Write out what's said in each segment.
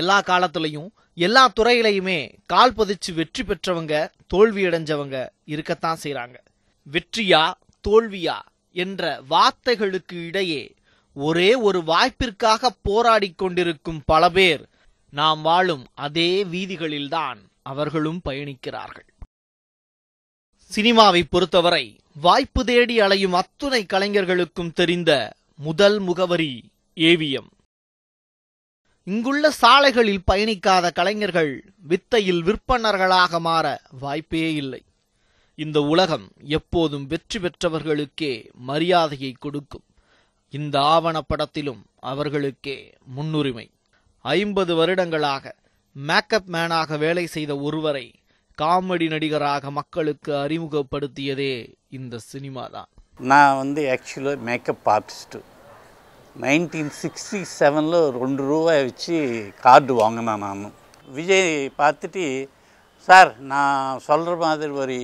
எல்லா காலத்திலையும் எல்லா துறையிலையுமே கால் பதிச்சு வெற்றி பெற்றவங்க தோல்வி அடைஞ்சவங்க இருக்கத்தான் செய்றாங்க. வெற்றியா தோல்வியா என்ற வார்த்தைகளுக்கு இடையே ஒரே ஒரு வாய்ப்பிற்காக போராடி கொண்டிருக்கும் பல பேர் நாம் வாழும் அதே வீதிகளில்தான் அவர்களும் பயணிக்கிறார்கள். சினிமாவை பொறுத்தவரை வாய்ப்பு தேடி அலையும் அத்துணை கலைஞர்களுக்கும் தெரிந்த முதல் முகவரி ஏவிஎம். இங்குள்ள சாலைகளில் பயணிக்காத கலைஞர்கள் வித்தையில் விற்பனர்களாக மாற வாய்ப்பே இல்லை. இந்த உலகம் எப்போதும் வெற்றி பெற்றவர்களுக்கே மரியாதையை கொடுக்கும். இந்த ஆவணப்படத்திலும் அவர்களுக்கே முன்னுரிமை. 50 வருடங்களாக மேக்கப் மேனாக வேலை செய்த ஒருவரை காமெடி நடிகராக மக்களுக்கு அறிமுகப்படுத்தியதே இந்த சினிமா தான். நான் ஆக்சுவலாக மேக்கப் ஆர்டிஸ்ட்டு. 1967 ₹2 வச்சு கார்டு வாங்கினேன். நான் விஜய் பார்த்துட்டு, சார் நான் சொல்கிற மாதிரி ஒரு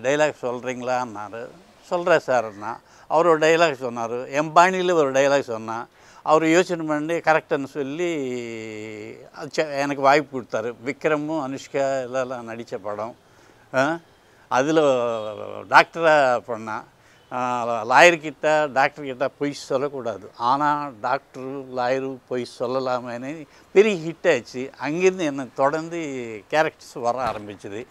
டைலாக் சொல்கிறீங்களான்னாரு. சொல்கிறேன் சார்னா. அவர் ஒரு டைலாக் சொன்னார், என் பாணியில் ஒரு டைலாக் சொன்னான். அவர் யோசனை பண்ணி கரெக்டுன்னு சொல்லி எனக்கு வாய்ப்பு கொடுத்தாரு. விக்ரமும் அனுஷ்கா எல்லாம் நடித்த படம். அதில் டாக்டராக பண்ணான். லாயர்கிட்ட டாக்டர்கிட்ட பொய் சொல்லக்கூடாது, ஆனால் டாக்டரு லாயரு பொய் சொல்லலாமேன்னு பெரிய ஹிட் ஆச்சு. அங்கேருந்து என்னை தொடர்ந்து கேரக்டர்ஸ் வர ஆரம்பிச்சுது.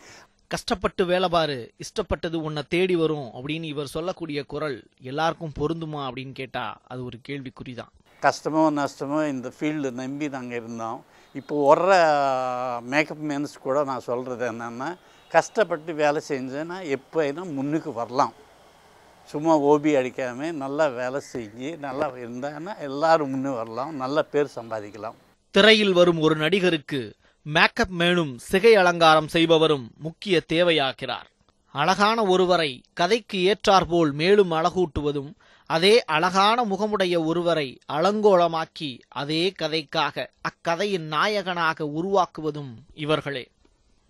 கஷ்டப்பட்டு வேலை பாரு, இஷ்டப்பட்டது உன்னை தேடி வரும் அப்படின்னு இவர் சொல்லக்கூடிய குரல் எல்லாருக்கும் பொருந்துமா அப்படின்னு கேட்டால் அது ஒரு கேள்விக்குறிதான். கஷ்டமோ நஷ்டமோ இந்த ஃபீல்டு நம்பி நாங்கள் இருந்தோம். இப்போ வர்ற மேக்கப் மேன்ஸ் கூட நான் சொல்கிறது என்னென்னா, கஷ்டப்பட்டு வேலை செஞ்சேன்னா எப்போனா முன்னுக்கு வரலாம். சும்மா ஓபி அடிக்காமல் நல்லா வேலை செஞ்சு நல்லா இருந்தாங்கன்னா எல்லோரும் முன்னே வரலாம், நல்ல பேர் சம்பாதிக்கலாம். திரையில் வரும் ஒரு நடிகருக்கு மேக்கப் மேனும் சிகை அலங்காரம் செய்பவரும் முக்கிய தேவையாகிறார். அழகான ஒருவரை கதைக்கு ஏற்றாற்போல் மேலும் அழகூட்டுவதும், அதே அழகான முகமுடைய ஒருவரை அலங்கோலமாக்கி அதே கதைக்காக அக்கதையின் நாயகனாக உருவாக்குவதும் இவர்களே.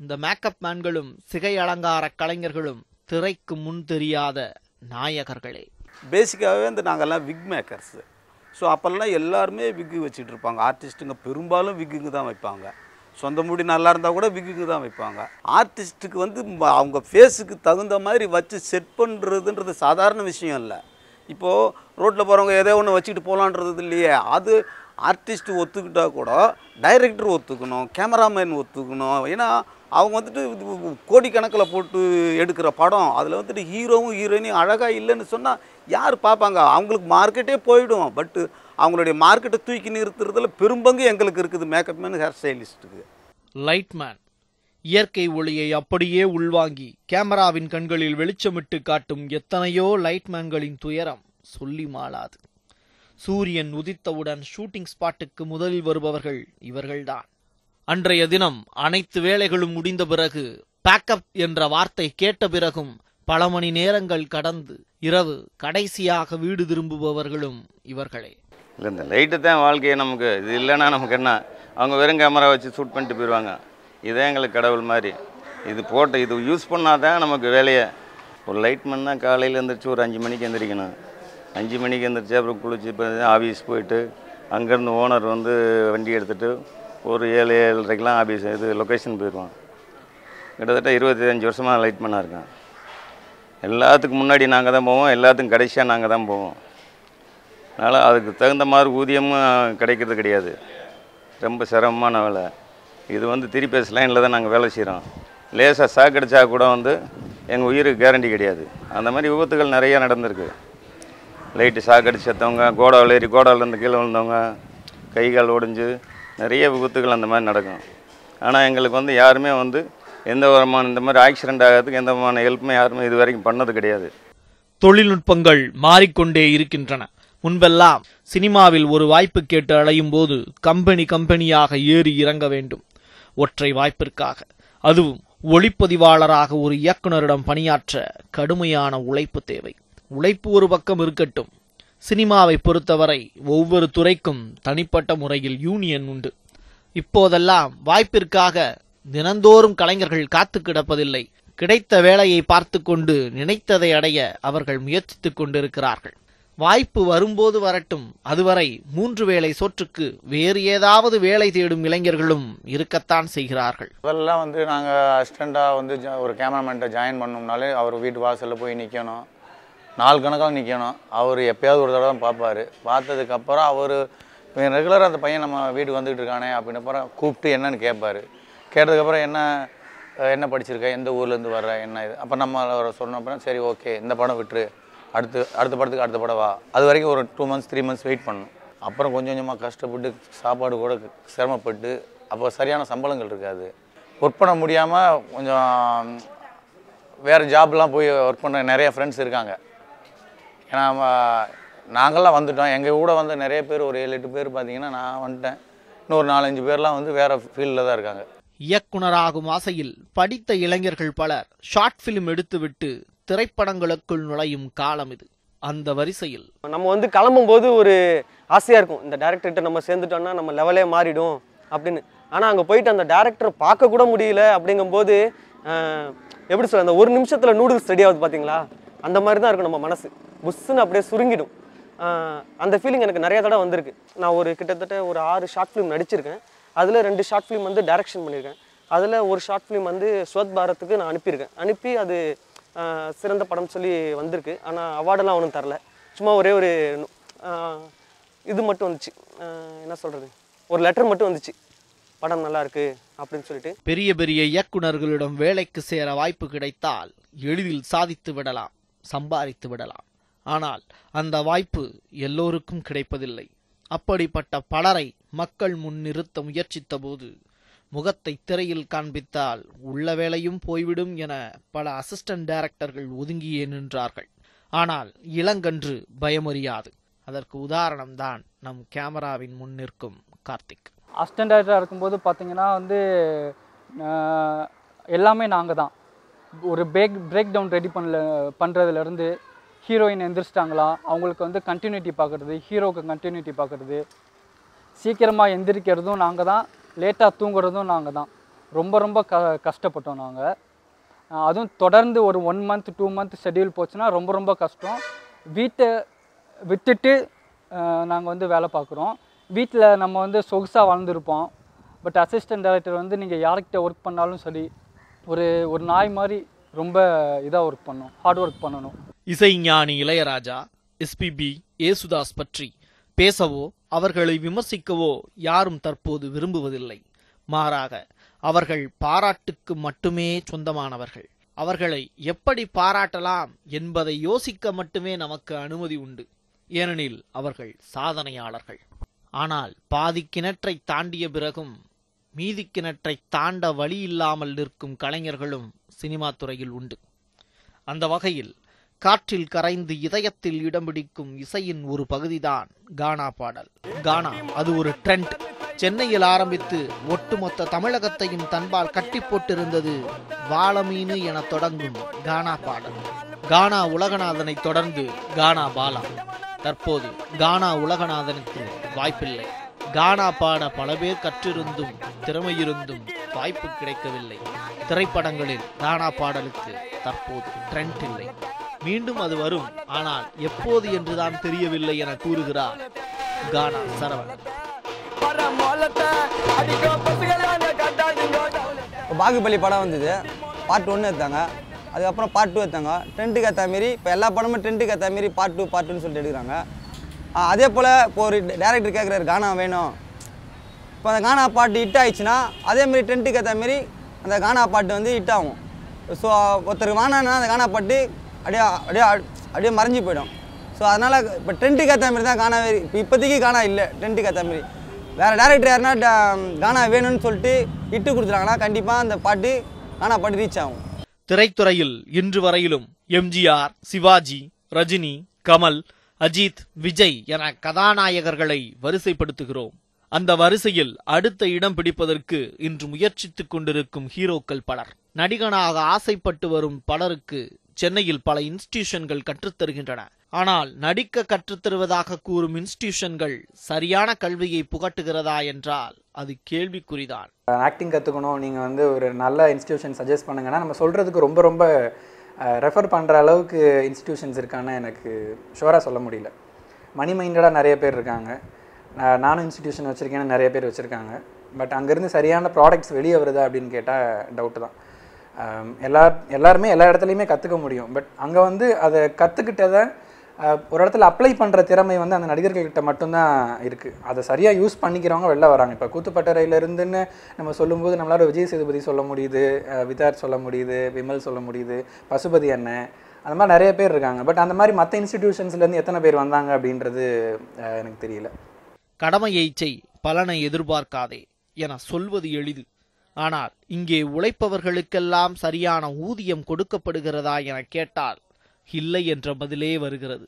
இந்த மேக்கப் மேன்களும் சிகை அலங்கார கலைஞர்களும் திரைக்கு முன் தெரியாத நாயகர்களே. பேசிக்காகவே நாங்கள்லாம் விக் மேக்கர்ஸு. ஸோ அப்போல்லாம் எல்லாருமே விக்கு வச்சுட்டு இருப்பாங்க. ஆர்டிஸ்ட்டுங்க பெரும்பாலும் விக்குங்க தான் வைப்பாங்க. சொந்த முடி நல்லா இருந்தால் கூட விக்குங்க தான் வைப்பாங்க. ஆர்டிஸ்ட்டுக்கு அவங்க ஃபேஸுக்கு தகுந்த மாதிரி வச்சு செட் பண்ணுறதுன்றது சாதாரண விஷயம் இல்லை. இப்போது ரோட்டில் போகிறவங்க ஏதோ ஒன்று வச்சுக்கிட்டு போகலான்றது இல்லையே. அது ஆர்டிஸ்ட்டு ஒத்துக்கிட்டால் கூட டைரக்டர் ஒத்துக்கணும், கேமராமேன் ஒத்துக்கணும். ஏன்னா அவங்க கோடிக்கணக்கில் போட்டு எடுக்கிற படம். அதில் ஹீரோவும் ஹீரோயினும் அழகாக இல்லைன்னு சொன்னால் யார் பார்ப்பாங்க? அவங்களுக்கு மார்க்கெட்டே போயிடும். பட்டு அவங்களுடைய மார்க்கெட்டை தூக்கி நிறுத்துறதுல பெரும்பங்கு எங்களுக்கு இருக்குது, மேக்கப் மேன், ஹேர் ஸ்டைலிஸ்ட்டுக்கு. லைட்மேன் இயற்கை ஒளியை அப்படியே உள்வாங்கி கேமராவின் கண்களில் வெளிச்சமிட்டு காட்டும் எத்தனையோ லைட்மேன்களின் துயரம் சொல்லி மாளாது. சூரியன் உதித்தவுடன் ஷூட்டிங் ஸ்பாட்டுக்கு முதலில் வருபவர்கள் இவர்கள்தான். அன்றைய தினம் அனைத்து வேலைகளும் முடிந்த பிறகு, பேக்கப் என்ற வார்த்தை கேட்ட பிறகும் பல மணி நேரங்கள் கடந்து இரவு கடைசியாக வீடு திரும்புபவர்களும் இவர்களே. இல்லை, இந்த லைட்டு தான் வாழ்க்கையை நமக்கு. இது இல்லைன்னா நமக்கு என்ன? அவங்க வெறும் கேமரா வச்சு ஷூட் பண்ணிட்டு போயிடுவாங்க. இதே எங்களுக்கு கடவுள் மாதிரி. இது யூஸ் பண்ணால் தான் நமக்கு வேலையை. ஒரு லைட்மேன்னா காலையில் எழுந்திரிச்சு ஒரு 5 மணிக்கு எழுந்திரிக்கணும். 5 மணிக்கு எழுந்திரிச்சு அப்புறம் குளிச்சு இப்போ ஆஃபீஸ் போயிட்டு அங்கேருந்து ஓனர் வண்டி எடுத்துகிட்டு ஒரு 7-7:30 ஆஃபீஸ் லொக்கேஷன் போயிடுவான். கிட்டத்தட்ட 25 வருஷமாக லைட்மேனாக இருக்கேன். எல்லாத்துக்கும் முன்னாடி நாங்கள் தான் போவோம், எல்லாத்துக்கும் கடைசியாக நாங்கள் தான் போவோம். அதனால் அதுக்கு தகுந்த மாதிரி ஊதியமும் கிடைக்கிறது கிடையாது. ரொம்ப சிரமமான வேலை. இது திருப்பேஸ் லைனில் தான் நாங்கள் வேலை செய்கிறோம். லேசாக சாக்கடிச்சா கூட எங்கள் உயிருக்கு கேரண்டி கிடையாது. அந்த மாதிரி விபத்துகள் நிறையா நடந்திருக்கு. லைட்டு சாக்கடிச்சு செத்தவங்க, கோடாவில் ஏறி கோடாவிலேருந்து கீழே விழுந்தவங்க, கை கால் ஒடிஞ்சு நிறைய விபத்துகள் அந்த மாதிரி நடக்கும். ஆனால் எங்களுக்கு யாருமே எந்த விதமான இந்த மாதிரி ஆக்சிடென்ட் ஆகிறதுக்கு எந்த விதமான ஹெல்ப்புமே யாருமே இது வரைக்கும் பண்ணது கிடையாது. தொழில்நுட்பங்கள் மாறிக்கொண்டே இருக்கின்றன. முன்பெல்லாம் சினிமாவில் ஒரு வாய்ப்பு கேட்டு அலையும் போது கம்பெனியாக ஏறி இறங்க வேண்டும். ஒற்றை வாய்ப்பிற்காக, அதுவும் ஒளிப்பதிவாளராக ஒரு இயக்குனரிடம் பணியாற்ற கடுமையான உழைப்பு தேவை. உழைப்பு ஒரு பக்கம் இருக்கட்டும், சினிமாவை பொறுத்தவரை ஒவ்வொரு துறைக்கும் தனிப்பட்ட முறையில் யூனியன் உண்டு. இப்போதெல்லாம் வாய்ப்பிற்காக தினந்தோறும் கலைஞர்கள் காத்து கிடப்பதில்லை. கிடைத்த வேலையை பார்த்து கொண்டு நினைத்ததை அடைய அவர்கள் முயற்சித்துக் கொண்டிருக்கிறார்கள். வாய்ப்பு வரும்போது வரட்டும், அதுவரை 3 வேளை சோற்றுக்கு வேறு ஏதாவது வேலை தேடும் இளைஞர்களும் இருக்கத்தான் செய்கிறார்கள். முதல்லாம் வந்து நாங்கள் அசிஸ்டண்ட்டாக வந்து ஒரு கேமராமேன்ட்ட ஜாயின் பண்ணோம்னாலே அவர் வீட்டு வாசலில் போய் நிற்கணும், நாள் கணக்காக நிற்கணும். அவர் எப்போயாவது ஒரு தடவை தான் பார்ப்பார். பார்த்ததுக்கப்புறம் அவர் ரெகுலராக அந்த பையன் நம்ம வீட்டுக்கு வந்துக்கிட்டு இருக்கானே அப்படின்னு அப்புறம் கூப்பிட்டு என்னன்னு கேட்பார். கேட்டதுக்கப்புறம் என்ன படிச்சிருக்க, எந்த ஊர்லேருந்து வர்ற, என்ன இது. அப்போ நம்ம சொன்ன அப்புறம் சரி ஓகே இந்த படம் விட்டுரு, அடுத்த படத்துக்கு அடுத்த படம் வா. அது வரைக்கும் ஒரு 2 months 3 months வெயிட் பண்ணணும். அப்புறம் கொஞ்சம் கொஞ்சமாக கஷ்டப்பட்டு சாப்பாடு கூட சிரமப்பட்டு அப்போ சரியான சம்பளங்கள் இருக்காது. ஒர்க் பண்ண முடியாமல் கொஞ்சம் வேறு ஜாப்லாம் போய் ஒர்க் பண்ண நிறைய ஃப்ரெண்ட்ஸ் இருக்காங்க. ஏன்னா நாங்கள்லாம் வந்துட்டோம். எங்கள் கூட வந்து நிறைய பேர் ஒரு 7-8 பேர் பார்த்தீங்கன்னா நான் வந்துட்டேன். இன்னொரு 4-5 பேர்லாம் வந்து வேறு ஃபீல்டில் தான் இருக்காங்க. இயக்குனராகும் ஆசையில் படித்த இளைஞர்கள் பலர் ஷார்ட் ஃபிலிம் எடுத்துவிட்டு திரைப்படங்களுக்குள் நுழையும் காலம் இது. அந்த வரிசையில் நம்ம வந்து கிளம்பும்போது ஒரு ஆசையாக இருக்கும், இந்த டேரக்டர்கிட்ட நம்ம சேர்ந்துட்டோம்னா நம்ம லெவலே மாறிடும் அப்படின்னு. ஆனால் அங்கே போயிட்டு அந்த டேரக்டரை பார்க்க கூட முடியல. அப்படிங்கும்போது எப்படி சொல்ல, அந்த ஒரு நிமிஷத்தில் நூடுல்ஸ் ரெடி ஆகுது பார்த்தீங்களா, அந்த மாதிரி தான் இருக்கும் நம்ம மனசு. புஷ்ஷுன்னு அப்படியே சுருங்கிடும். அந்த ஃபீலிங் எனக்கு நிறைய தடவை வந்திருக்கு. நான் கிட்டத்தட்ட ஒரு 6 ஷார்ட் ஃபிலிம் நடிச்சிருக்கேன். அதில் 2 ஷார்ட் ஃபிலிம் வந்து டைரக்ஷன் பண்ணியிருக்கேன். அதில் ஒரு ஷார்ட் ஃபிலிம் வந்து ஸ்வத் பாரத்துக்கு நான் அனுப்பி அது சிறந்த படம் சொல்லி வந்திருக்கு. ஆனால் அவார்டெல்லாம் ஒன்றும் தரல. சும்மா ஒரே ஒரு இது மட்டும் வந்துச்சு, என்ன சொல்கிறது, ஒரு லெட்டர் மட்டும் வந்துச்சு, படம் நல்லா இருக்கு அப்படின்னு சொல்லிட்டு. பெரிய பெரிய இயக்குனர்களிடம் வேலைக்கு சேர வாய்ப்பு கிடைத்தால் எளிதில் சாதித்து விடலாம், சம்பாதித்து விடலாம். ஆனால் அந்த வாய்ப்பு எல்லோருக்கும் கிடைப்பதில்லை. அப்படிப்பட்ட பலரை மக்கள் முன் நிறுத்த முயற்சித்த போது முகத்தை திரையில் காண்பித்தால் உள்ள வேலையும் போய்விடும் என பல அசிஸ்டன்ட் டைரக்டர்கள் ஒதுங்கியே நின்றார்கள். ஆனால் இளங்கன்று பயமறியாது. அதற்கு உதாரணம்தான் நம் கேமராவின் முன் நிற்கும் கார்த்திக். அசிஸ்டன்ட் டைரக்டராக இருக்கும்போது பார்த்தீங்கன்னா வந்து எல்லாமே நாங்கள் தான். ஒரு பிரேக் டவுன் ரெடி பண்ணுறதுலேருந்து ஹீரோயின் எந்திரிச்சிட்டாங்களா அவங்களுக்கு வந்து கண்டினியூட்டி பார்க்குறது, ஹீரோவுக்கு கண்டினியூட்டி பார்க்குறது, சீக்கிரமாக எந்திரிக்கிறதும் நாங்கள் தான், லேட்டாக தூங்குறதும் நாங்கள் தான். ரொம்ப கஷ்டப்பட்டோம் நாங்கள். அதுவும் தொடர்ந்து ஒரு 1 month 2 month ஷெட்யூல் போச்சுன்னா ரொம்ப கஷ்டம். வீட்டை விட்டுட்டு நாங்கள் வந்து வேலை பார்க்குறோம். வீட்டில் நம்ம வந்து சொகுசாக வாழ்ந்துருப்போம். பட் அசிஸ்டன்ட் டைரக்டர் வந்து நீங்கள் யார்கிட்ட ஒர்க் பண்ணாலும் சரி ஒரு நாய் மாதிரி ரொம்ப இதாக ஒர்க் பண்ணணும், ஹார்ட் ஒர்க் பண்ணணும். இசைஞானி இளையராஜா, எஸ்பிபி, ஏசுதாஸ் பற்றி பேசவோ அவர்களை விமர்சிக்கவோ யாரும் தற்போது விரும்புவதில்லை. மாறாக அவர்கள் பாராட்டுக்கு மட்டுமே சொந்தமானவர்கள். அவர்களை எப்படி பாராட்டலாம் என்பதை யோசிக்க மட்டுமே நமக்கு அனுமதி உண்டு. ஏனெனில் அவர்கள் சாதனையாளர்கள். ஆனால் பாதி கிணற்றை தாண்டிய பிறகும் மீதி கிணற்றை தாண்ட வழி இல்லாமல் நிற்கும் கலைஞர்களும் சினிமா துறையில் உண்டு. அந்த வகையில் காற்றில் கரைந்து இதயத்தில் இடம் பிடிக்கும் இசையின் ஒரு பகுதிதான் கானா பாடல். கானா அது ஒரு ட்ரெண்ட். சென்னையில் ஆரம்பித்து ஒட்டுமொத்த தமிழகத்தையும் தன்பால் கட்டி போட்டிருந்தது வாழமீனு என தொடங்கும் கானா பாடல். கானா உலகநாதனை தொடர்ந்து கானா பாலா. தற்போது கானா உலகநாதனுக்கு வாய்ப்பில்லை. கானா பாட பல பேர் கற்றிருந்தும் திறமையிருந்தும் வாய்ப்பு கிடைக்கவில்லை. திரைப்படங்களில் கானா பாடலுக்கு தற்போது ட்ரெண்ட் இல்லை. மீண்டும் அது வரும், ஆனால் எப்போது என்றுதான் தெரியவில்லை என கூறுகிறார் கானா சரவணன். பாகுபலி படம் வந்தது, பார்ட் 1 எடுத்தாங்க, அதுக்கப்புறம் பார்ட் 2 எடுத்தாங்க. ட்ரெண்டுக்கு ஏற்ற மாரி இப்போ எல்லா படமும் ட்ரெண்டுக்கு ஏற்ற மாரி பார்ட் 2 சொல்லிட்டு எடுக்கிறாங்க. அதே போல் இப்போ ஒரு டேரக்டர் கேட்குறாரு கானா வேணும். இப்போ அந்த கானா பாட்டு ஹிட் ஆயிடுச்சுன்னா அதேமாரி ட்ரெண்டுக்கு ஏற்ற மாரி அந்த கானா பாட்டு வந்து ஹிட் ஆகும். ஸோ ஒருத்தருக்கு வேணான்னா அந்த கானா பாட்டு அப்படியே மறைஞ்சி போயிடும். ஸோ அதனால் இப்போ ட்ரெண்டுக்கு ஏற்ற மாரி தான் கானா. இப்போதைக்கு கானா இல்லை, ட்ரெண்டுக்கு ஏற்ற மாரி. வேறு டேரக்டர் யாருன்னா கானா வேணும்னு சொல்லிட்டு ஹிட்டு கொடுத்துட்டாங்கன்னா கண்டிப்பாக அந்த பாட்டு கானா பாட்டு ரீச் ஆகும். திரைத்துறையில் இன்று வரையிலும் எம்ஜிஆர், சிவாஜி, ரஜினி, கமல், அஜித், விஜய் என கதாநாயகர்களை வரிசைப்படுத்துகிறோம். அந்த வரிசையில் அடுத்த இடம் பிடிப்பதற்கு இன்று முயற்சித்துக் கொண்டிருக்கும் ஹீரோக்கள் பலர். நடிகனாக ஆசைப்பட்டு வரும் பலருக்கு சென்னையில் பல இன்ஸ்டிடியூஷன்கள் கற்றுத்தருகின்றன. ஆனால் நடிக்க கற்றுத்தருவதாக கூறும் இன்ஸ்டிடியூஷன்கள் சரியான கல்வியை புகட்டுகிறதா என்றால் அது கேள்விக்குறிதான். ஆக்டிங் கற்றுக்கணும், நீங்கள் வந்து ஒரு நல்ல இன்ஸ்டிடியூஷன் சஜஸ்ட் பண்ணுங்கன்னா நம்ம சொல்கிறதுக்கு ரொம்ப ரெஃபர் பண்ணுற அளவுக்கு இன்ஸ்டிடியூஷன்ஸ் இருக்கான்னு எனக்கு ஷுவராக சொல்ல முடியல. மணி மைண்டடாக நிறைய பேர் இருக்காங்க. நானும் இன்ஸ்டிடியூஷன் வச்சுருக்கேன்னு நிறைய பேர் வச்சுருக்காங்க. பட் அங்கேருந்து சரியான ப்ராடக்ட்ஸ் வெளியே வருதா அப்படின்னு கேட்டால் டவுட்டு தான். எல்லாருமே எல்லா இடத்துலையுமே கற்றுக்க முடியும். பட் அங்கே வந்து அதை கற்றுக்கிட்டதை ஒரு இடத்துல அப்ளை பண்ணுற திறமை வந்து அந்த நடிகர்கள்கிட்ட மட்டும்தான் இருக்குது. அதை சரியாக யூஸ் பண்ணிக்கிறவங்க வெளில வராங்க. இப்போ கூத்துப்பட்டறையிலேருந்துன்னு நம்ம சொல்லும்போது நம்மளால் விஜய் சேதுபதி சொல்ல முடியுது, விதார்த் சொல்ல முடியுது, விமல் சொல்ல முடியுது, பசுபதி அண்ணன், அந்த மாதிரி நிறைய பேர் இருக்காங்க. பட் அந்த மாதிரி மற்ற இன்ஸ்டிடியூஷன்ஸ்லேருந்து எத்தனை பேர் வந்தாங்க அப்படின்றது எனக்கு தெரியல. கடமையை செய், பலனை எதிர்பார்க்காதே என சொல்வது எளிது. ஆனால் இங்கே உழைப்பவர்களுக்கெல்லாம் சரியான ஊதியம் கொடுக்கப்படுகிறதா என கேட்டால் இல்லை என்ற பதிலே வருகிறது.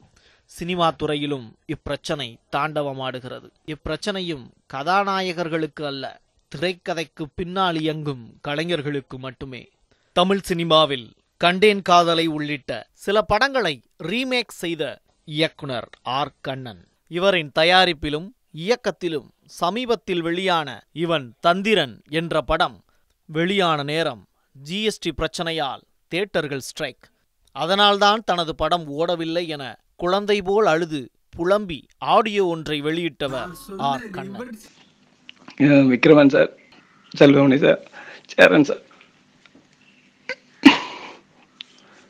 சினிமா துறையிலும் இப்பிரச்சனை தாண்டவமாடுகிறது. இப்பிரச்சனையும் கதாநாயகர்களுக்கு அல்ல, திரைக்கதைக்கு பின்னால் இயங்கும் கலைஞர்களுக்கு மட்டுமே. தமிழ் சினிமாவில் கண்டேன் காதலை உள்ளிட்ட சில படங்களை ரீமேக் செய்த இயக்குனர் ஆர் கண்ணன். இவரின் தயாரிப்பிலும் இயக்கத்திலும் சமீபத்தில் வெளியான இவன் தந்திரன் என்ற படம் வெளியான நேரம் ஜிஎஸ்டி பிரச்சனையால் தியேட்டர்கள் ஸ்ட்ரைக். அதனால்தான் தனது படம் ஓடவில்லை என குழந்தை போல் அழுது புலம்பி ஆடியோ ஒன்றை வெளியிட்டவர் R Kannan. Vikraman sir, Selvamani sir, Cheran sir,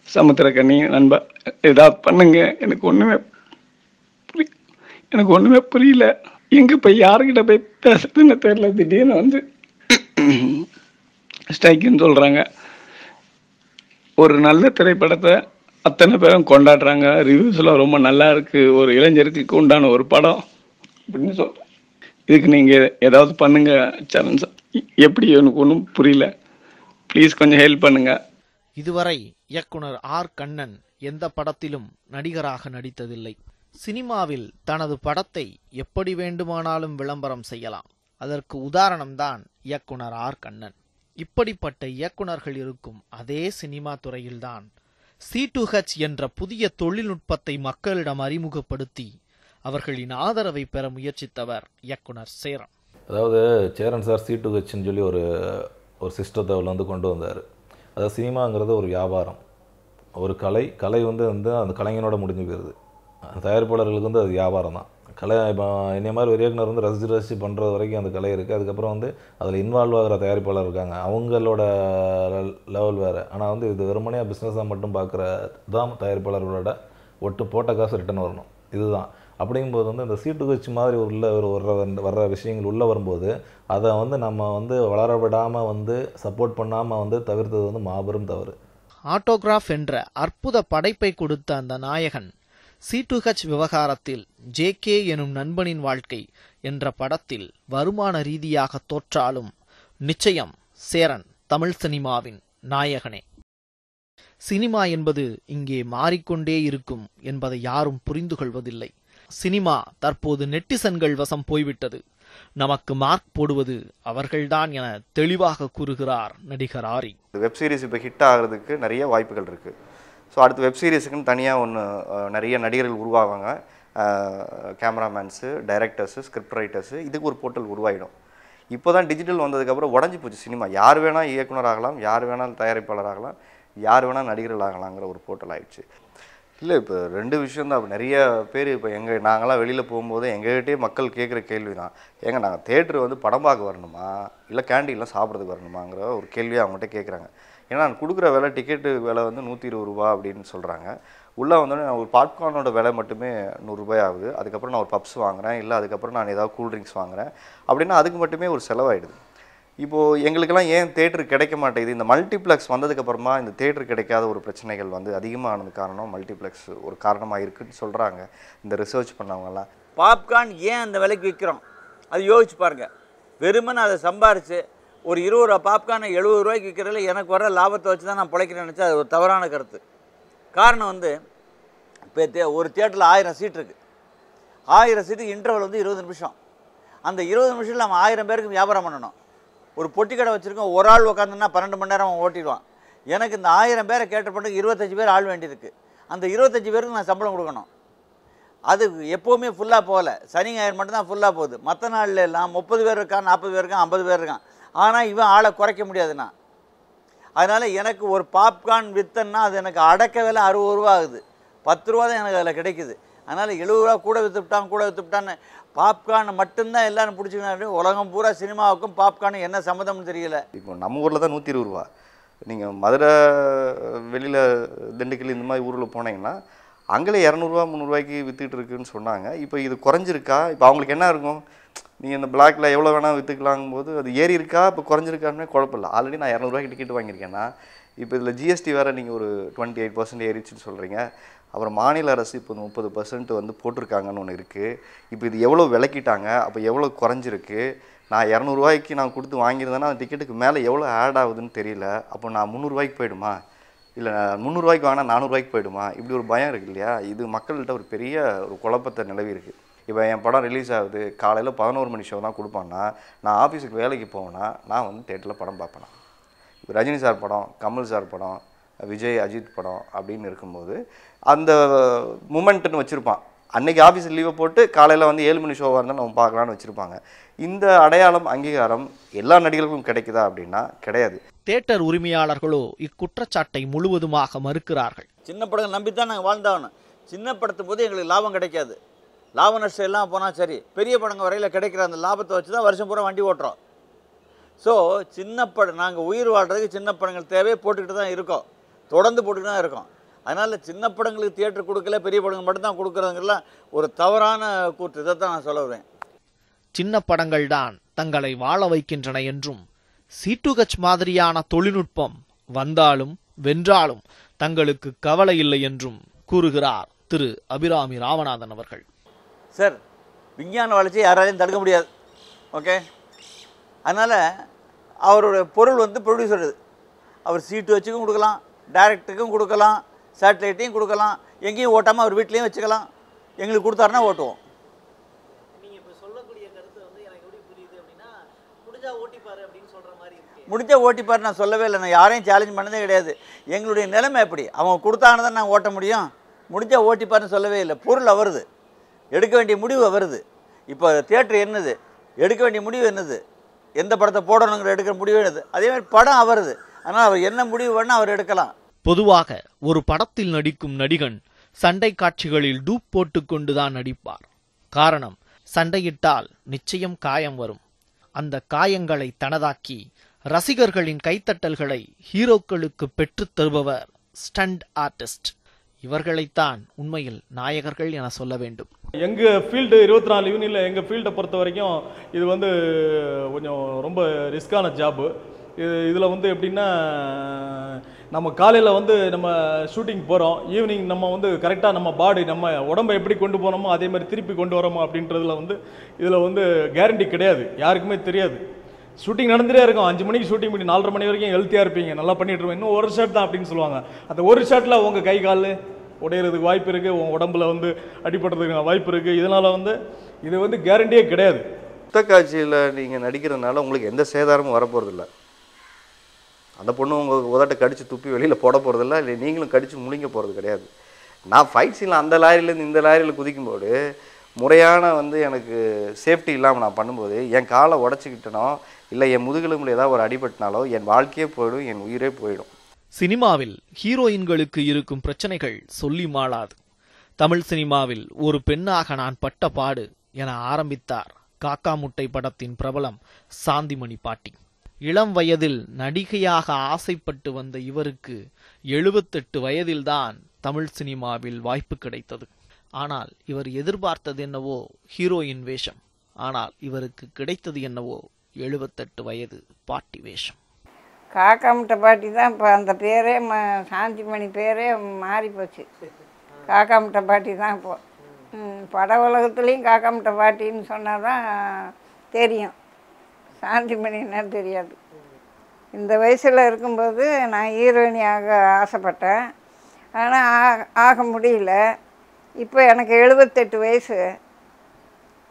Samuthirakani நண்பா, ஏதாவது பண்ணுங்க. எனக்கு ஒன்றுமே புரியல. எங்கே போய் யாருக்கிட்ட போய் பேசுறதுன்னு தெரியல. திடீர்னு வந்து ஸ்ட்ரைக்குன்னு சொல்கிறாங்க. ஒரு நல்ல திரைப்படத்தை அத்தனை பேரும் கொண்டாடுறாங்க, ரிவ்யூஸ்லாம் ரொம்ப நல்லா இருக்குது, ஒரு இளைஞருக்கு உண்டான ஒரு படம் அப்படின்னு சொல்கிறேன். இதுக்கு நீங்கள் ஏதாவது பண்ணுங்க சரண் சார். எப்படி எனக்கு ஒன்றும் புரியல, ப்ளீஸ் கொஞ்சம் ஹெல்ப் பண்ணுங்க. இதுவரை இயக்குனர் ஆர் கண்ணன் எந்த படத்திலும் நடிகராக நடித்ததில்லை. சினிமாவில் தனது படத்தை எப்படி வேண்டுமானாலும் விளம்பரம் செய்யலாம். அதற்கு உதாரணம்தான் இயக்குனர் ஆர் கண்ணன். இப்படிப்பட்ட இயக்குனர்கள் இருக்கும் அதே சினிமா துறையில்தான் C2H என்ற புதிய தொழில்நுட்பத்தை மக்களிடம் அறிமுகப்படுத்தி அவர்களின் ஆதரவை பெற முயற்சித்தவர் இயக்குனர் சேரன். அதாவது சேரன் சார் C2Hன்னு சொல்லி ஒரு சிஸ்டத்தை வந்து கொண்டு வந்தார். அதாவது சினிமாங்கிறது ஒரு வியாபாரம், ஒரு கலை வந்து அந்த கலைஞனோட முடிஞ்சு போயிடுது. தயாரிப்பாளர்களுக்கு வந்து அது வியாபாரம் தான். கலை இப்போ என்னை மாதிரி ஒரு இயக்குனர் வந்து ரசித்து பண்ணுறது வரைக்கும் அந்த கலை இருக்குது. அதுக்கப்புறம் வந்து அதில் இன்வால்வ் ஆகிற தயாரிப்பாளர் இருக்காங்க, அவங்களோட லெவல் வேறு. ஆனால் வந்து இது வெறுமனையாக பிஸ்னஸாக மட்டும் பார்க்குற தான் தயாரிப்பாளர்களோட ஒட்டு போட்ட காசு ரிட்டர்ன் வரணும், இதுதான். அப்படிங்கும்போது வந்து இந்த C2H மாதிரி வர்ற விஷயங்கள் உள்ளே வரும்போது அதை வந்து நம்ம வந்து வளர விடாமல் வந்து சப்போர்ட் பண்ணாமல் வந்து தவிர்த்தது வந்து மாபெரும் தவறு. ஆட்டோகிராஃப் என்ற அற்புத படைப்பை கொடுத்த அந்த நாயகன் C2H விவகாரத்தில் JK எனும் நண்பனின் வாழ்க்கை என்ற படத்தில் வருமான ரீதியாக தோற்றாலும் நிச்சயம் சேரன் தமிழ் சினிமாவின் நாயகனே. சினிமா என்பது இங்கே மாறிக்கொண்டே இருக்கும் என்பதை யாரும் புரிந்து கொள்வதில்லை. சினிமா தற்போது நெட்டிசன்கள் வசம் போய்விட்டது. நமக்கு மார்க் போடுவது அவர்கள்தான் என தெளிவாக கூறுகிறார் நடிகர் ஆரி. வெப் சீரிஸ் இப்போ ஹிட் ஆகிறதுக்கு நிறைய வாய்ப்புகள் இருக்குது. ஸோ அடுத்து வெப் சீரிஸுக்குன்னு தனியாக நிறைய நடிகர்கள் உருவாவாங்க, கேமராமேன்ஸு, டைரக்டர்ஸு, ஸ்கிரிப்ட் ரைட்டர்ஸு, இதுக்கு ஒரு போர்ட்டல் உருவாயிடும். இப்போ தான் டிஜிட்டல் வந்ததுக்கப்புறம் உடஞ்சி போச்சு சினிமா. யார் வேணால் இயக்குனர் ஆகலாம், யார் வேணால் தயாரிப்பாளர் ஆகலாம், யார் வேணால் நடிகர்கள் ஆகலாங்கிற ஒரு போர்ட்டல் ஆகிடுச்சு. இல்லை, இப்போ ரெண்டு விஷயந்தான். இப்போ நிறைய பேர் இப்போ நாங்களாம் வெளியில் போகும்போது எங்கள்கிட்டே மக்கள் கேட்குற கேள்வி தான், நாங்கள் தேட்டரு வந்து படம் பார்க்க வரணுமா இல்லை கேண்டீனில் சாப்பிட்றதுக்கு வரணுமாங்கிற ஒரு கேள்வியை அவங்ககிட்ட கேட்குறாங்க. ஏன்னா நான் கொடுக்குற விலை, டிக்கெட்டு விலை வந்து 120 ரூபா அப்படின்னு சொல்கிறாங்க. உள்ளே வந்தோடனே நான் ஒரு பாப்கார்னோட விலை மட்டுமே 100 ரூபாய் ஆகுது. அதுக்கப்புறம் நான் ஒரு பப்ஸ் வாங்குகிறேன், இல்லை அதுக்கப்புறம் நான் ஏதாவது கூல்ட்ரிங்க்ஸ் வாங்குகிறேன் அப்படின்னா அதுக்கு மட்டுமே ஒரு செலவாயிடுது. இப்போது எங்களுக்கெல்லாம் ஏன் தேட்டரு கிடைக்க மாட்டேங்குது? இந்த மல்டிப்ளெக்ஸ் வந்ததுக்கப்புறமா இந்த தேட்டரு கிடைக்காத ஒரு பிரச்சனைகள் வந்து அதிகமானது காரணம் மல்டிப்ளெக்ஸ் ஒரு காரணமாக இருக்குதுன்னு சொல்கிறாங்க இந்த ரிசர்ச் பண்ணவங்கலாம். பாப்கார்ன் ஏன் அந்த விலைக்கு விற்கிறோம் அது யோசிச்சு பாருங்கள். வெறுமனே அதை சம்பாரித்து ஒரு 20 ரூபா பாப்கார்னை 70 ரூபாய்க்கு விற்கிறதுல எனக்கு வர லாபத்தை வச்சு தான் நான் பிழைக்கிறேன்னு நினச்சா அது ஒரு தவறான கருத்து. காரணம் வந்து இப்போ ஒரு தியேட்டரில் 1000 சீட் இருக்குது. 1000 சீட்டுக்கு இன்டர்வல் வந்து 20 நிமிஷம். அந்த 20 நிமிஷத்தில் நம்ம 1000 பேருக்கு வியாபாரம் பண்ணணும். ஒரு பொட்டி கடை வச்சுருக்கோம், ஒரு ஆள் உட்காந்துன்னா 12 மணி நேரம் அவன் ஓட்டிடுவான். எனக்கு இந்த 1000 பேரை கேட்ட பண்ணுக்கு 25 பேர் ஆள் வேண்டியிருக்கு. அந்த 25 பேருக்கு நான் சம்பளம் கொடுக்கணும். அது எப்போவுமே ஃபுல்லாக போகல, சனி ஞாயிறு மட்டும்தான் ஃபுல்லாக போகுது. மற்ற நாளில் எல்லாம் 30 பேர் இருக்கான், 40 பேர் இருக்கான், 50 பேர் இருக்கான். ஆனால் இவன் ஆளை குறைக்க முடியாதுண்ணா. அதனால் எனக்கு ஒரு பாப்கார்ன் விற்றன்னா அது எனக்கு அடக்க விலை 60 ரூபா ஆகுது. 10 ரூபா தான் எனக்கு அதில் கிடைக்குது. அதனால் 70 ரூபா கூட விற்றுவிட்டான்னு பாப்கார்ன் மட்டும்தான் எல்லாரும் பிடிச்சிக்கணும். உலகம் பூரா சினிமாவுக்கும் பாப்கார்னு என்ன சம்மந்தம்னு தெரியல. இப்போ நம்ம ஊரில் தான் 120 ரூபா. நீங்கள் மதுரை வெளியில் திண்டுக்கல் இந்த மாதிரி ஊரில் போனீங்கன்னா அங்கே 200 300 விற்றுக்கிட்டு இருக்குன்னு சொன்னாங்க. இப்போ இது குறைஞ்சிருக்கா? இப்போ அவங்களுக்கு என்ன இருக்கும், நீங்கள் இந்த பிளாக்ல எவ்வளோ வேணால் விற்றுக்கலாங்கும் போது அது ஏறி இருக்கா இப்போ குறைஞ்சிருக்கான்னு குழப்பம் இல்லை. ஆல்ரெடி நான் 200 டிக்கெட் வாங்கியிருக்கேன்னா இப்போ இதில் ஜிஎஸ்டி வேறு நீங்கள் ஒரு 28% ஏறிச்சுன்னு சொல்கிறீங்க. அப்புறம் மாநில அரசு இப்போ 30% வந்து போட்டிருக்காங்கன்னு ஒன்று இருக்குது. இப்போ இது எவ்வளோ விளக்கிட்டாங்க, அப்போ எவ்வளோ குறைஞ்சிருக்கு. நான் 200 ரூபாய்க்கு நான் கொடுத்து வாங்கியிருந்தேன்னா அந்த டிக்கெட்டுக்கு மேலே எவ்வளோ ஆட் ஆகுதுன்னு தெரியல. அப்போ நான் 300 ரூபாய்க்கு போயிடுமா, இல்லை 300 ரூபாய்க்கு வாங்கினா 400 ரூபாய்க்கு போயிடுமா, இப்படி ஒரு பயம் இருக்குது இல்லையா. இது மக்கள்கிட்ட ஒரு பெரிய ஒரு குழப்பத்தை நிலவி இருக்குது. இப்போ என் படம் ரிலீஸ் ஆகுது, காலையில் 11 மணி ஷோ தான் கொடுப்பான்னா நான் ஆஃபீஸுக்கு வேலைக்கு போவேன்னா நான் வந்து தேட்டரில் படம் பார்ப்பேன். இப்போ ரஜினி சார் படம், கமல் சார் படம், விஜய் அஜித் படம் அப்படின்னு இருக்கும்போது அந்த மூமெண்ட்டுன்னு வச்சுருப்பான். அன்றைக்கி ஆஃபீஸ் லீவை போட்டு காலையில் வந்து 7 மணி ஷோவாக இருந்தால் நம்ம பார்க்கலான்னு வச்சுருப்பாங்க. இந்த அடையாளம் அங்கீகாரம் எல்லா நடிகர்களுக்கும் கிடைக்குதா அப்படின்னா கிடையாது. தியேட்டர் உரிமையாளர்களோ இக்குற்றச்சாட்டை முழுவதுமாக மறுக்கிறார்கள். சின்ன படங்கள் நம்பித்தான் நாங்கள் வாழ்ந்தாகணும். சின்ன படத்தும் போது எங்களுக்கு லாபம் கிடைக்காது. லாப நஷ்டம் எல்லாம் போனால் சரி, பெரிய படங்கள் வரையில் கிடைக்கிற அந்த லாபத்தை வச்சு தான் வருஷம் பூரா வண்டி ஓட்டுறோம். ஸோ சின்ன படம் நாங்கள் உயிர் வாழ்கிறதுக்கு சின்ன படங்கள் தேவையை போட்டுக்கிட்டு தான் இருக்கோம், தொடர்ந்து போட்டுக்கிட்டு தான் இருக்கோம். அதனால் சின்ன படங்களுக்கு தியேட்டர் கொடுக்கல, பெரிய படங்கள் மட்டும்தான் கொடுக்குறதுங்கெல்லாம் ஒரு தவறான கூற்று. இதை தான் நான் சொல்ல வரேன். சின்ன படங்கள் தான் தங்களை வாழ வைக்கின்றன என்றும் C2H மாதிரியான தொழில்நுட்பம் வந்தாலும் வென்றாலும் தங்களுக்கு கவலை இல்லை என்றும் கூறுகிறார் திரு அபிராமி ராமநாதன் அவர்கள். சார், விஞ்ஞான வளர்ச்சியை யாராலையும் தடுக்க முடியாது. ஓகே, அதனால் அவருடைய பொருள் வந்து ப்ரொடியூசர். அவர் C2Hக்கும் கொடுக்கலாம், டைரக்டருக்கும் கொடுக்கலாம், சேட்டலைட்டையும் கொடுக்கலாம், எங்கேயும் ஓட்டாமல் அவர் வீட்லேயும் வச்சுக்கலாம். எங்களுக்கு கொடுத்தாருன்னா ஓட்டுவோம். நீங்கள் இப்போ சொல்லக்கூடிய கருத்து வந்து எனக்கு எப்படி புரியுது அப்படின்னா, முடிஞ்சா ஓட்டிப்பாரு அப்படின்னு சொல்கிற மாதிரி இருக்கு. முடிஞ்சா ஓட்டிப்பாரு நான் சொல்லவே இல்லை. நான் யாரையும் சேலஞ்ச் பண்ணதே கிடையாது. எங்களுடைய நிலைமை எப்படி, அவங்க கொடுத்தாங்கன்னு தான் நாங்கள் ஓட்ட முடியும். முடிஞ்சா ஓட்டிப்பாருன்னு சொல்லவே இல்லை. பொருள் அவருது, எடுக்க வேண்டிய முடிவு வருது. இப்போ தியேட்டர் என்னது, எடுக்க வேண்டிய முடிவு என்னது, எந்த படத்தை போடணுங்கிற எடுக்கிற முடிவு என்னது, அதேமாதிரி படம் அவருது. அதனால் அவர் என்ன முடிவு வேணால் அவர் எடுக்கலாம். பொதுவாக ஒரு படத்தில் நடிக்கும் நடிகன் சண்டை காட்சிகளில் டூப் போட்டுக்கொண்டுதான் நடிப்பார். காரணம், சண்டையிட்டால் நிச்சயம் காயம் வரும். அந்த காயங்களை தனதாக்கி ரசிகர்களின் கைத்தட்டல்களை ஹீரோக்களுக்கு பெற்றுத் தருபவர் ஸ்டண்ட் ஆர்டிஸ்ட். இவர்களைத்தான் உண்மையில் நாயகர்கள் என சொல்ல வேண்டும். எங்கள் ஃபீல்டு 24 யூனியில் எங்கள் ஃபீல்டை பொறுத்த வரைக்கும் இது வந்து கொஞ்சம் ரொம்ப ரிஸ்கான ஜாப்பு. இதில் வந்து எப்படின்னா, நம்ம காலையில் வந்து நம்ம ஷூட்டிங் போகிறோம், ஈவினிங் நம்ம வந்து கரெக்டாக நம்ம பாடி நம்ம உடம்பை எப்படி கொண்டு போகிறோமோ அதே மாதிரி திருப்பி கொண்டு வரோமோ அப்படின்றதுல வந்து இதில் வந்து கேரண்டி கிடையாது, யாருக்குமே தெரியாது. ஷூட்டிங் நடந்துகிட்டே இருக்கும், 5 மணிக்கு ஷூட்டிங் பண்ணி 4:30 மணி வரைக்கும் ஹெல்த்தியாக இருப்பீங்க, நல்லா பண்ணிட்டு இருப்போம். இன்னும் ஒரு ஷாட் தான் அப்படின்னு சொல்லுவாங்க. அந்த ஒரு ஷாட்டில் உங்கள் கை கால் உடையிறதுக்கு வாய்ப்பு இருக்குது, உங்கள் உடம்புல வந்து அடிபடுறதுக்கு வாய்ப்பு இருக்குது. இதனால் வந்து இது வந்து கேரண்டியே கிடையாது. புத்தக்காட்சியில் நீங்கள் நடிக்கிறதுனால உங்களுக்கு எந்த சேதாரமும் வரப்போகிறதில்ல. அந்த பொண்ணு உங்கள் உதட்டை கடித்து துப்பி வெளியில் போட போகிறதில்ல, இல்லை நீங்களும் கடித்து முழிங்க போகிறது கிடையாது. நான் ஃபைட் சீனில் அந்த லாரியிலேருந்து இந்த லாரியில் குதிக்கும்போது முறையான வந்து எனக்கு சேஃப்டி இல்லாமல் நான் பண்ணும்போது என் காலை உடச்சிக்கிட்டனோ இல்லை என் முதுகெலும்பில் ஏதாவது ஒரு அடிபட்டினாலோ என் வாழ்க்கையே போயிடும், என் உயிரே போயிடும். சினிமாவில் ஹீரோயின்களுக்கு இருக்கும் பிரச்சனைகள் சொல்லி மாளாது. தமிழ் சினிமாவில் ஒரு பெண்ணாக நான் பட்ட பாடு என ஆரம்பித்தார் காக்கா முட்டை படத்தின் பிரபலம் சாந்திமணி பாட்டி. இளம் வயதில் நடிகையாக ஆசைப்பட்டு வந்த இவருக்கு 78 வயதில்தான் தமிழ் சினிமாவில் வாய்ப்பு கிடைத்தது. ஆனால் இவர் எதிர்பார்த்தது என்னவோ ஹீரோயின் வேஷம். ஆனால் இவருக்கு கிடைத்தது என்னவோ 78 வயது பாட்டி வேஷம். காக்கா முட்டை பாட்டி தான் இப்போ அந்த பேரே சாந்திமணி பேரே மாறி போச்சு. காக்கா முட்டை பாட்டி தான் இப்போ பட உலகத்துலேயும் காக்கா முட்டை பாட்டின்னு சொன்னால் தான் தெரியும், சாந்திமணின்னா தெரியாது. இந்த வயசில் இருக்கும்போது நான் ஹீரோயினியாக ஆசைப்பட்டேன், ஆனால் ஆக முடியல. இப்போ எனக்கு 78 வயசு.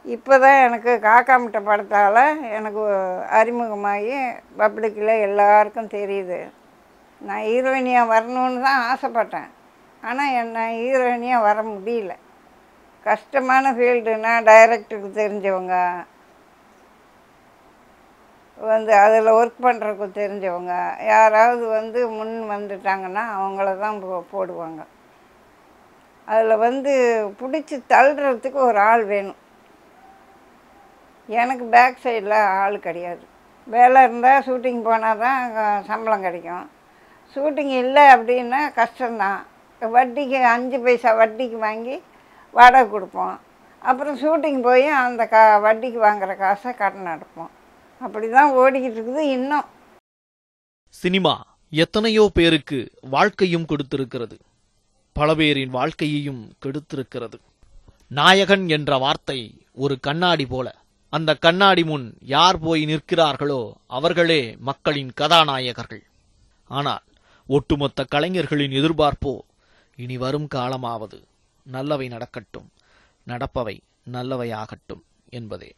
இப்போ தான் எனக்கு காக்கா முட்டை படத்தால் எனக்கு அறிமுகமாகி பப்ளிக்கில் எல்லாருக்கும் தெரியுது. நான் ஹீரோயினியாக வரணுன்னு தான் ஆசைப்பட்டேன், ஆனால் என்ன ஹீரோயினியாக வர முடியல. கஷ்டமான ஃபீல்டுனா டைரக்டருக்கு தெரிஞ்சவங்க வந்து அதில் ஒர்க் பண்ணுறதுக்கு தெரிஞ்சவங்க யாராவது வந்து முன் வந்துட்டாங்கன்னா அவங்கள தான் போடுவாங்க. அதில் வந்து பிடிச்சி தள்ளுறதுக்கு ஒரு ஆள் வேணும். எனக்கு பேக் சைடில் ஆள் கிடையாது. வேலை இருந்தால் ஷூட்டிங் போனால் தான் சம்பளம் கிடைக்கும். ஷூட்டிங் இல்லை அப்படின்னா கஷ்டம்தான். வட்டிக்கு 5 பைசா வட்டிக்கு வாங்கி வாடகை கொடுப்போம். அப்புறம் ஷூட்டிங் போய் அந்த வட்டிக்கு வாங்குகிற காசை கடன் அடைப்போம். அப்படி தான் ஓடிக்கிட்டு இருக்குது இன்னும். சினிமா எத்தனையோ பேருக்கு வாழ்க்கையும் கொடுத்திருக்கிறது, பல பேரின் வாழ்க்கையையும் கெடுத்திருக்கிறது. நாயகன் என்ற வார்த்தை ஒரு கண்ணாடி போல. அந்த கண்ணாடி முன் யார் போய் நிற்கிறார்களோ அவர்களே மக்களின் கதாநாயகர்கள். ஆனால் ஒட்டுமொத்த கலைஞர்களின் எதிர்பார்ப்போ இனி வரும் காலமாவது நல்லவை நடக்கட்டும், நடப்பவை நல்லவையாகட்டும் என்பதே.